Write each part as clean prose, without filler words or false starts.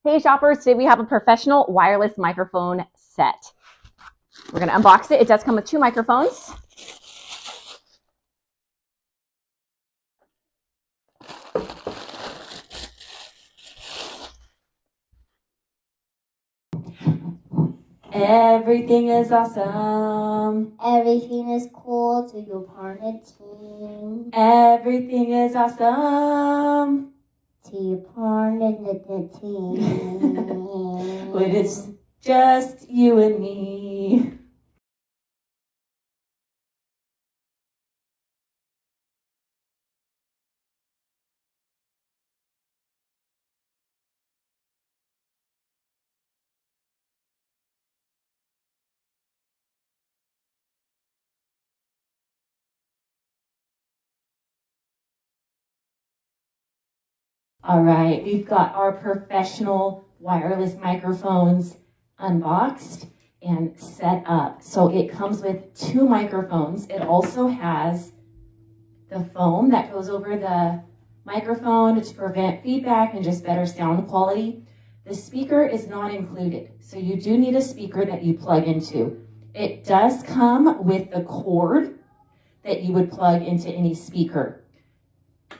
Hey shoppers, today we have a professional wireless microphone set. We're going to unbox it. It does come with 2 microphones. Everything is awesome. Everything is cool to your partner team. Everything is awesome. To your partner team. But it's just you and me. All right, we've got our professional wireless microphones unboxed and set up. So it comes with 2 microphones. It also has the foam that goes over the microphone to prevent feedback and just better sound quality. The speaker is not included, so you do need a speaker that you plug into. It does come with the cord that you would plug into any speaker.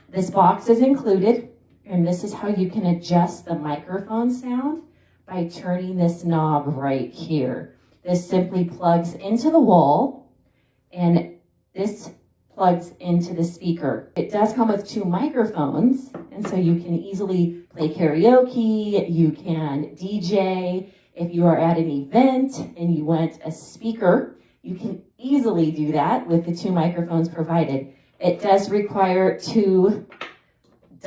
This box is included. And this is how you can adjust the microphone sound by turning this knob right here. This simply plugs into the wall and this plugs into the speaker. It does come with 2 microphones, and so you can easily play karaoke, you can DJ. If you are at an event and you want a speaker, you can easily do that with the 2 microphones provided. It does require 2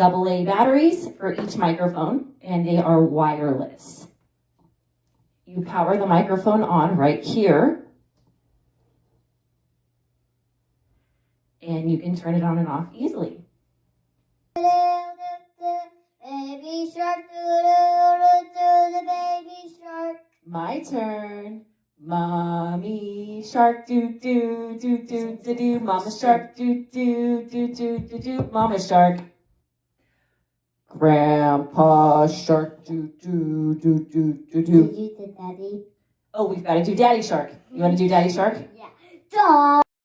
AA batteries for each microphone, and they are wireless. You power the microphone on right here, and you can turn it on and off easily. Baby shark, the baby shark. My turn. Mommy shark, do do do do do do. Mama shark, do do do do do do. Mama shark. Grandpa shark, do do do do do do. Did you do daddy? Oh, we've got to do Daddy Shark. You want to do Daddy Shark? Yeah. Dog.